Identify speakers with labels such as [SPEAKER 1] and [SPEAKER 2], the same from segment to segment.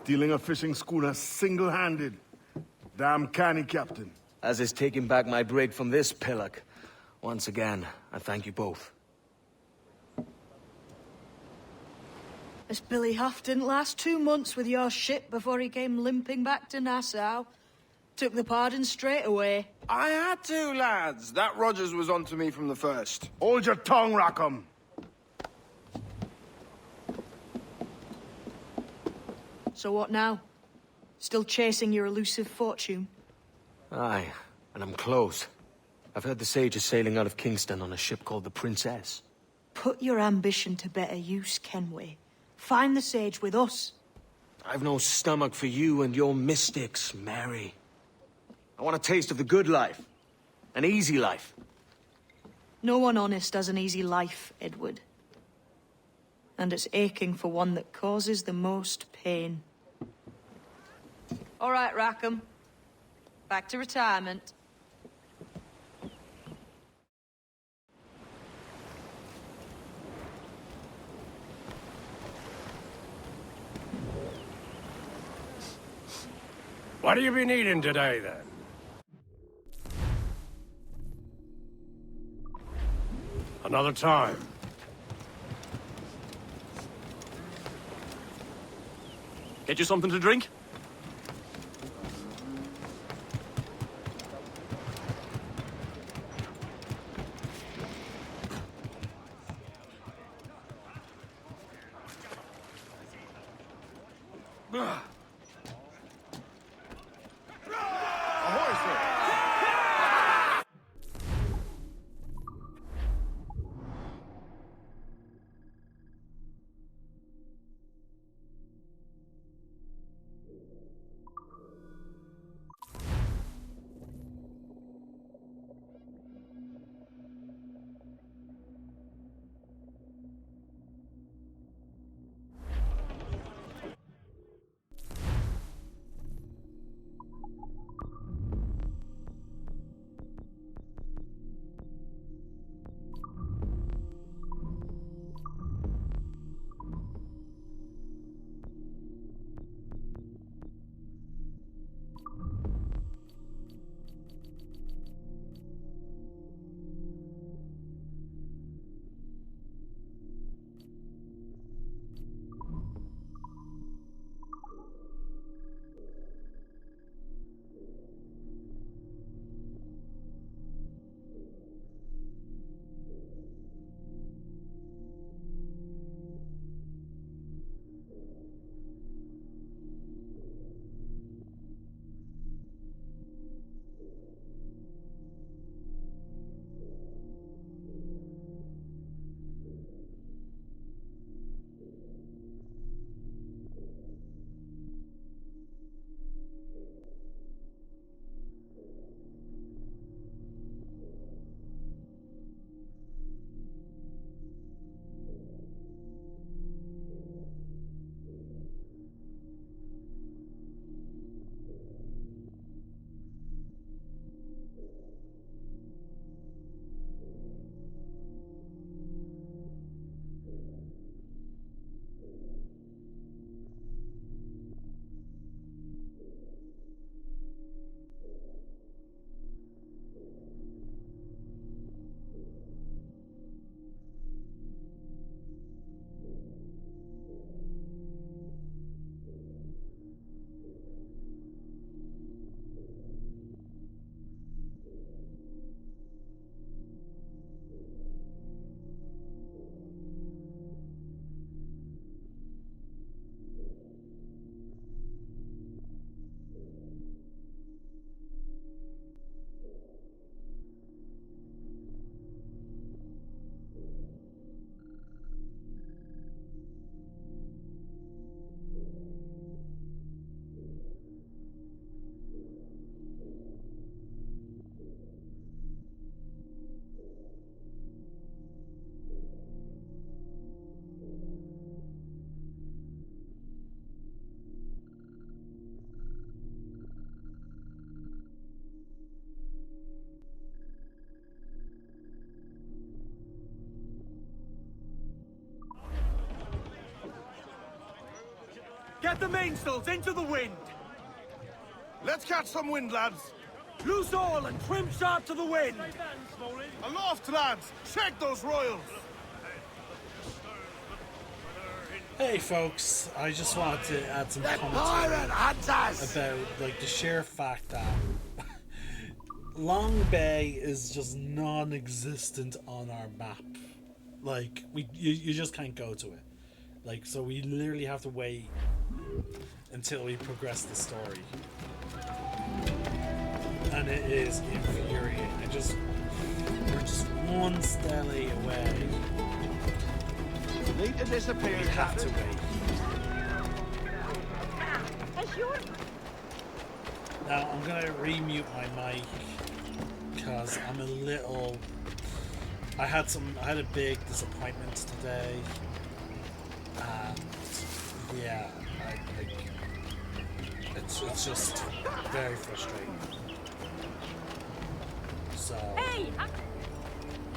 [SPEAKER 1] Stealing a fishing schooner single-handed. Damn canny, Captain.
[SPEAKER 2] As is taking back my brig from this pillock. Once again, I thank you both.
[SPEAKER 3] This Billy Huff didn't last 2 months with your ship before he came limping back to Nassau. Took the pardon straight away.
[SPEAKER 4] I had to, lads. That Rogers was onto me from the first.
[SPEAKER 1] Hold your tongue, Rackham.
[SPEAKER 3] So what now? Still chasing your elusive fortune?
[SPEAKER 2] Aye, and I'm close. I've heard the Sage is sailing out of Kingston on a ship called the Princess.
[SPEAKER 3] Put your ambition to better use, Kenway. Find the Sage with us.
[SPEAKER 2] I've no stomach for you and your mystics, Mary. I want a taste of the good life. An easy life.
[SPEAKER 3] No one honest has an easy life, Edward. And it's aching for one that causes the most pain. All right, Rackham. Back to retirement.
[SPEAKER 5] What do you be needing today, then? Another time.
[SPEAKER 6] Get you something to drink? Get the mainsails into the wind!
[SPEAKER 1] Let's catch some wind, lads.
[SPEAKER 6] Loose all and trim sharp to the wind!
[SPEAKER 1] Aloft, lads. Check those royals.
[SPEAKER 7] Hey folks, I just wanted to add some commentary about like the sheer fact that Long Bay is just non-existent on our map. Like you just can't go to it. Like, so we literally have to wait until we progress the story. And it is infuriating. We're just one stele away.
[SPEAKER 2] Need to disappear,
[SPEAKER 7] We have to wait. Now I'm gonna remute my mic because I'm a little. I had a big disappointment today, and yeah, it's just very frustrating. So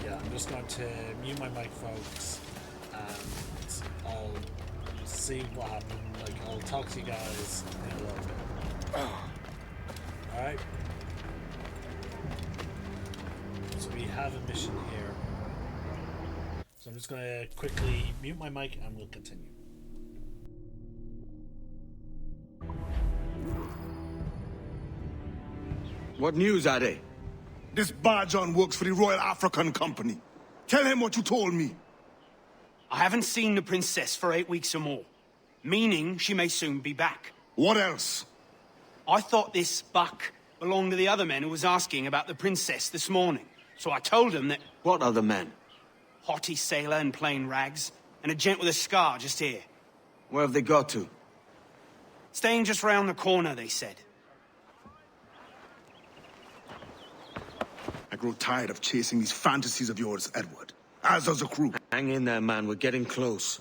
[SPEAKER 7] yeah, I'm just going to mute my mic, folks, and I'll see what happens. Like, I'll talk to you guys in a little bit. Alright. So we have a mission here. So I'm just going to quickly mute my mic and we'll continue.
[SPEAKER 2] What news, Ade?
[SPEAKER 1] This Barjon works for the Royal African Company. Tell him what you told me.
[SPEAKER 8] I haven't seen the princess for 8 weeks or more, meaning she may soon be back.
[SPEAKER 1] What else?
[SPEAKER 8] I thought this buck belonged to the other men who was asking about the princess this morning. So I told him that
[SPEAKER 2] What other men?
[SPEAKER 8] haughty sailor in plain rags and a gent with a scar just here.
[SPEAKER 2] Where have they got to?
[SPEAKER 8] Staying just round the corner, they said.
[SPEAKER 1] I grow tired of chasing these fantasies of yours, Edward. As does the crew.
[SPEAKER 2] Hang in there, man. We're getting close.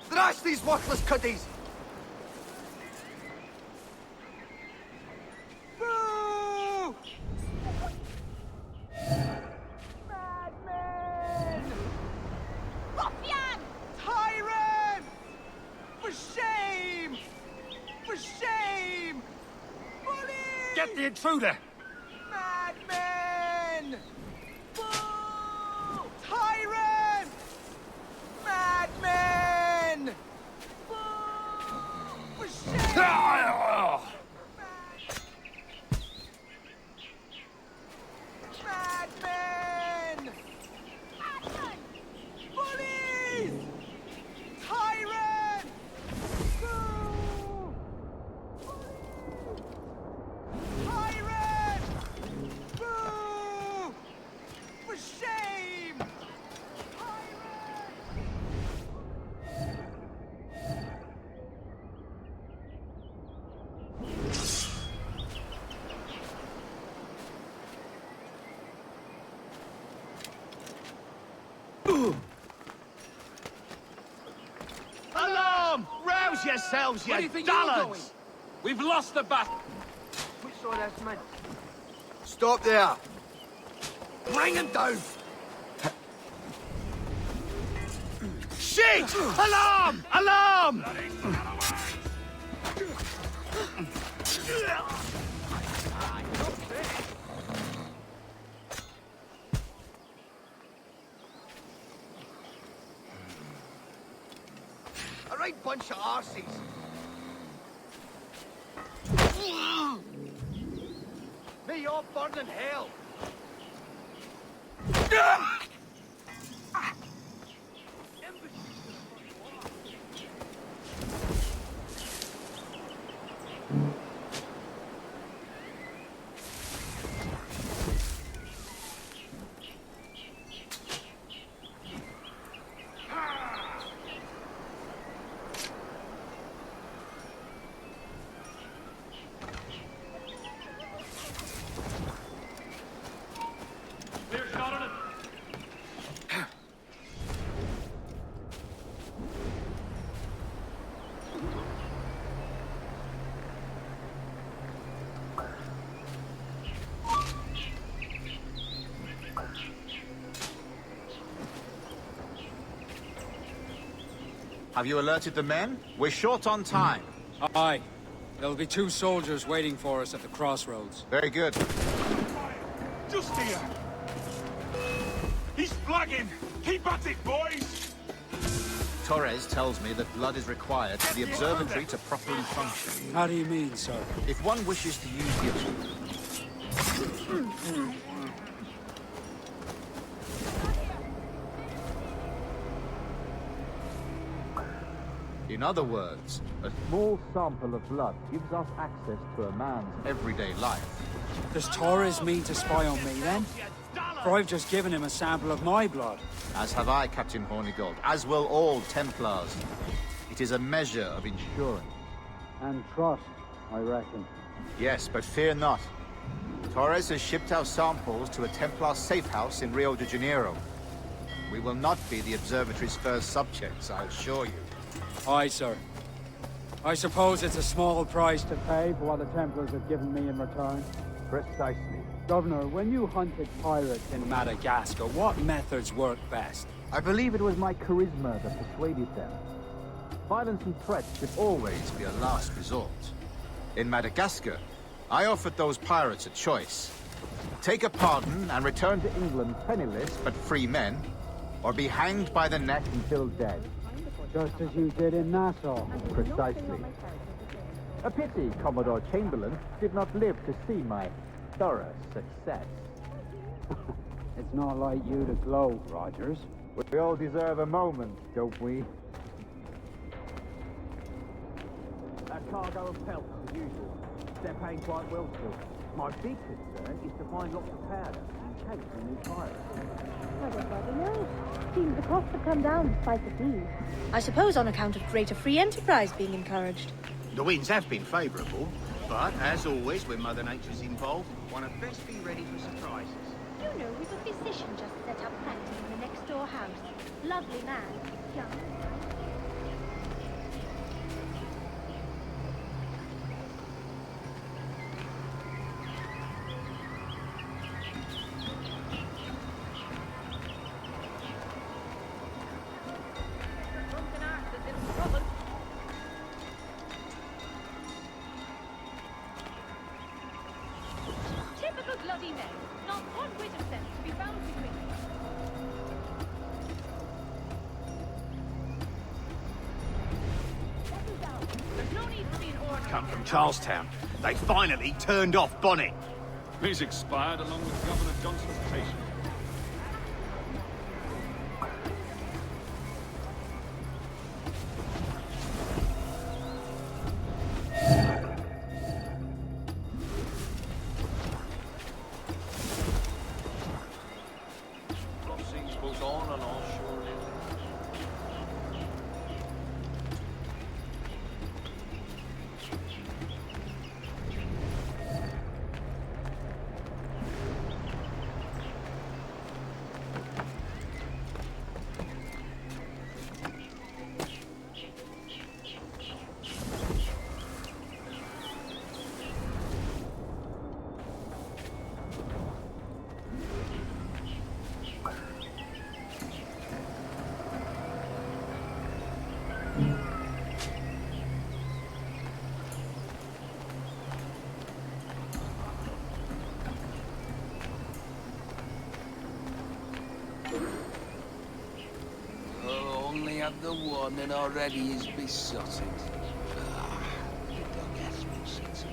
[SPEAKER 2] Thrash these worthless cuddies! Boo! Madmen!
[SPEAKER 9] Ruffian!
[SPEAKER 2] Tyrant! For shame! For shame! Bully!
[SPEAKER 5] Get the intruder!
[SPEAKER 2] Madmen! Boo! Tyrant! Madmen! Boo! For shame! Madmen! Bullies! Tyrant! Boo! Tyrant! Boo! For shame!
[SPEAKER 6] Alarm! Rouse yourselves, you dullards! We've lost the battle.
[SPEAKER 2] Which side that's meant? Stop there! Bring him down!
[SPEAKER 6] Shit! Alarm! Alarm!
[SPEAKER 2] A right bunch of arses. May you all burn in hell.
[SPEAKER 10] Have you alerted the men? We're short on time.
[SPEAKER 11] Aye. There'll be 2 soldiers waiting for us at the crossroads.
[SPEAKER 10] Very good.
[SPEAKER 6] Just here. He's flagging. Keep at it, boys.
[SPEAKER 10] Torres tells me that blood is required for the observatory to properly function.
[SPEAKER 11] How do you mean, sir?
[SPEAKER 10] If one wishes to use the... In other words, a small sample of blood gives us access to a man's everyday life.
[SPEAKER 11] Does Torres mean to spy on me, then? For I've just given him a sample of my blood.
[SPEAKER 10] As have I, Captain Hornigold, as will all Templars. It is a measure of insurance.
[SPEAKER 11] And trust, I reckon.
[SPEAKER 10] Yes, but fear not. Torres has shipped our samples to a Templar safe house in Rio de Janeiro. We will not be the observatory's first subjects, I assure you.
[SPEAKER 11] Aye, sir. I suppose it's a small price to pay for what the Templars have given me in return.
[SPEAKER 10] Precisely.
[SPEAKER 11] Governor, when you hunted pirates in Madagascar, what methods worked best?
[SPEAKER 10] I believe it was my charisma that persuaded them. Violence and threats should always be a last resort. In Madagascar, I offered those pirates a choice. Take a pardon and return to England penniless but free men, or be hanged by the neck until dead.
[SPEAKER 11] Just as you did in Nassau.
[SPEAKER 10] Precisely. A pity Commodore Chamberlain did not live to see my thorough success.
[SPEAKER 11] It's not like you to gloat, Rogers.
[SPEAKER 10] We all deserve a moment, don't we?
[SPEAKER 12] That cargo of pelts, as usual. They're paying quite well still. My big concern is to find lots of powder in case we need fire.
[SPEAKER 9] Everybody knows. Seems the costs have come down despite the fees.
[SPEAKER 3] I suppose on account of greater free enterprise being encouraged.
[SPEAKER 6] The winds have been favourable, but as always, when Mother Nature's involved, one had best be ready for surprises.
[SPEAKER 9] You know, we've a physician just set up practice in the next door house. Lovely man. Young. Typical bloody men. Not one whit of sense to be found between them. Settle down. There's no need for being ordered.
[SPEAKER 6] Come from Charlestown. They finally turned off Bonnet.
[SPEAKER 13] He's expired along with Governor Johnson's patient.
[SPEAKER 14] Only had the one and already is besotted. Ah, the dog has been sensitive.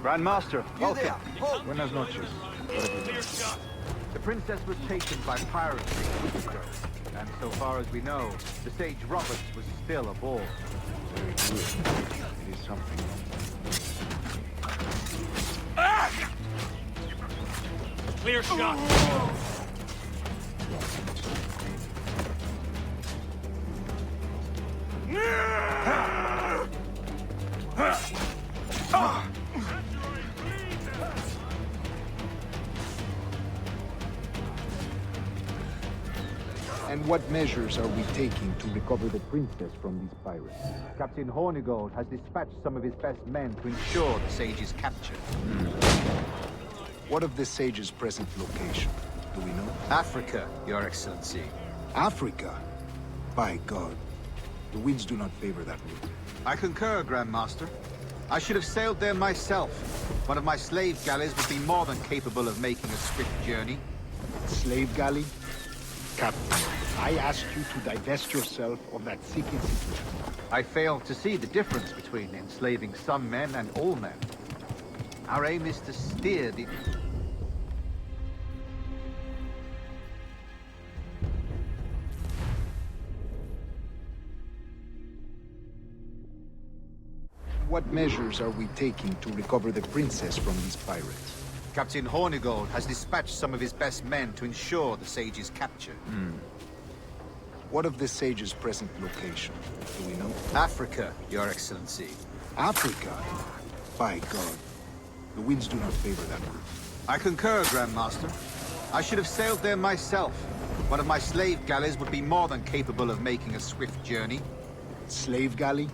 [SPEAKER 10] Grand Master, welcome. Buenas noches. The princess was taken by pirates 6 weeks ago, and so far as we know, the Sage Roberts was still aboard. Very good. It is something.
[SPEAKER 6] Clear shot.
[SPEAKER 10] And what measures are we taking to recover the princess from these pirates? Captain Hornigold has dispatched some of his best men to ensure the sage's capture.
[SPEAKER 1] What of the sage's present location? Do we know?
[SPEAKER 10] Africa, Your Excellency.
[SPEAKER 1] Africa? By God. The winds do not favor that route.
[SPEAKER 10] I concur, Grand Master. I should have sailed there myself. One of my slave galleys would be more than capable of making a swift journey.
[SPEAKER 1] Slave galley? Captain, I asked you to divest yourself of that sick institution.
[SPEAKER 10] I fail to see the difference between enslaving some men and all men. Our aim is to steer the...
[SPEAKER 1] What measures are we taking to recover the princess from these pirates?
[SPEAKER 10] Captain Hornigold has dispatched some of his best men to ensure the sage's capture.
[SPEAKER 1] What of the sage's present location? Do we know?
[SPEAKER 10] Africa, Your Excellency.
[SPEAKER 1] Africa? By God. The winds do not favor that route.
[SPEAKER 10] I concur, Grand Master. I should have sailed there myself. One of my slave galleys would be more than capable of making a swift journey.
[SPEAKER 1] Slave galley?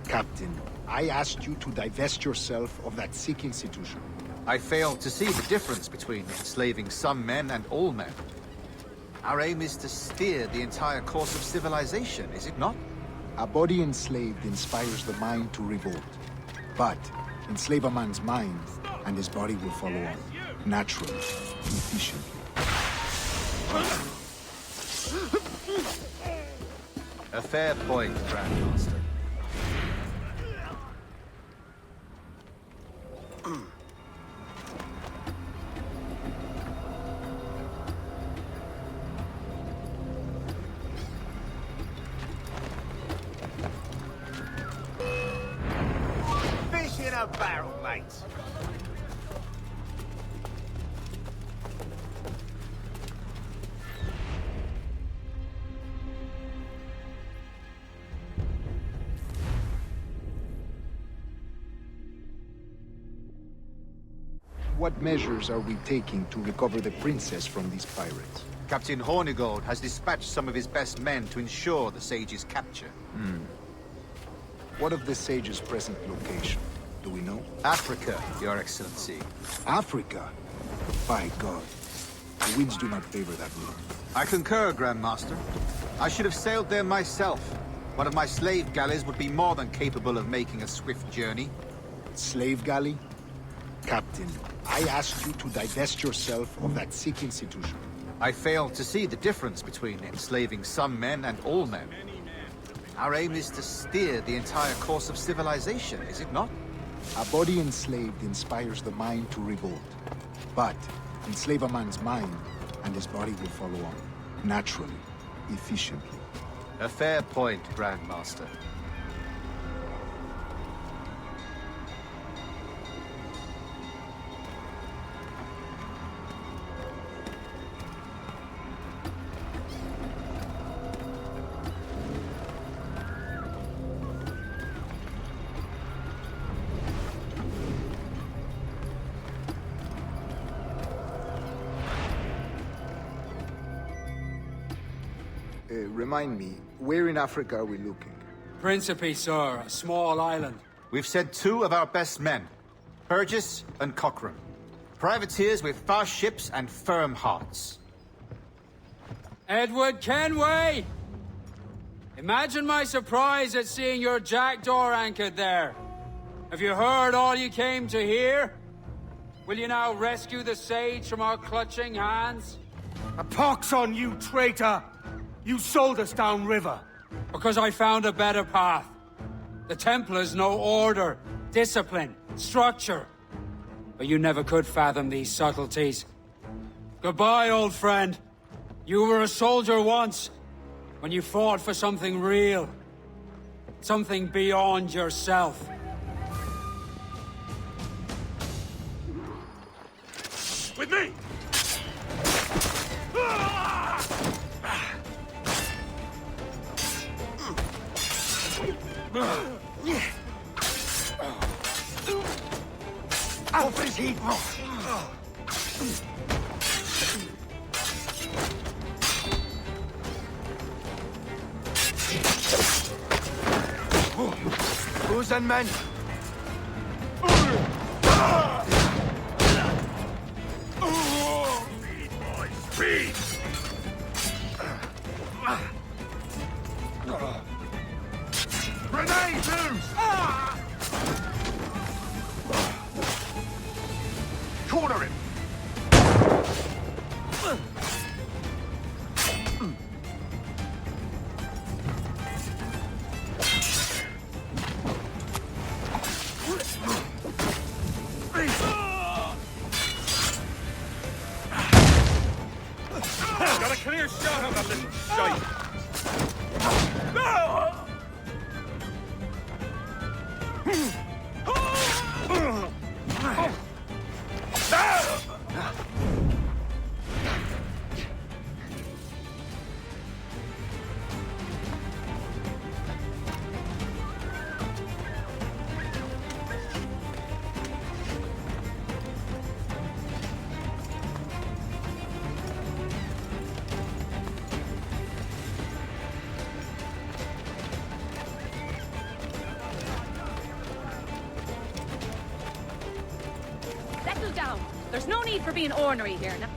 [SPEAKER 1] Captain, I asked you to divest yourself of that sick institution.
[SPEAKER 10] I fail to see the difference between enslaving some men and all men. Our aim is to steer the entire course of civilization, is it not?
[SPEAKER 1] A body enslaved inspires the mind to revolt. But enslave a man's mind, and his body will follow on. Naturally, efficiently.
[SPEAKER 10] A fair point, Grand Master.
[SPEAKER 6] Fish in a barrel, mates.
[SPEAKER 1] What measures are we taking to recover the princess from these pirates?
[SPEAKER 10] Captain Hornigold has dispatched some of his best men to ensure the sage's capture.
[SPEAKER 1] What of the sage's present location? Do we know?
[SPEAKER 10] Africa, Your Excellency.
[SPEAKER 1] Africa? By God. The winds do not favor that route.
[SPEAKER 10] I concur, Grand Master. I should have sailed there myself. One of my slave galleys would be more than capable of making a swift journey.
[SPEAKER 1] Slave galley? Captain, I asked you to divest yourself of that sick institution.
[SPEAKER 10] I fail to see the difference between enslaving some men and all men. Our aim is to steer the entire course of civilization, is it not?
[SPEAKER 1] A body enslaved inspires the mind to revolt. But enslave a man's mind, and his body will follow on. Naturally, efficiently.
[SPEAKER 10] A fair point, Grand Master.
[SPEAKER 1] Remind me, where in Africa are we looking?
[SPEAKER 11] Principe, sir, a small island.
[SPEAKER 10] We've sent two of our best men, Burgess and Cochrane. Privateers with fast ships and firm hearts.
[SPEAKER 11] Edward Kenway! Imagine my surprise at seeing your jackdaw anchored there. Have you heard all you came to hear? Will you now rescue the sage from our clutching hands?
[SPEAKER 5] A pox on you, traitor! You sold us downriver.
[SPEAKER 11] Because I found a better path. The Templars know order, discipline, structure. But you never could fathom these subtleties. Goodbye, old friend. You were a soldier once, when you fought for something real. Something beyond yourself.
[SPEAKER 5] With me!
[SPEAKER 1] Alfred!
[SPEAKER 4] Who's and men?
[SPEAKER 13] Speed!
[SPEAKER 4] Grenade loose! Corner him!
[SPEAKER 13] Got a clear shot on that little shite.
[SPEAKER 15] Settle down. There's no need for being ornery here now.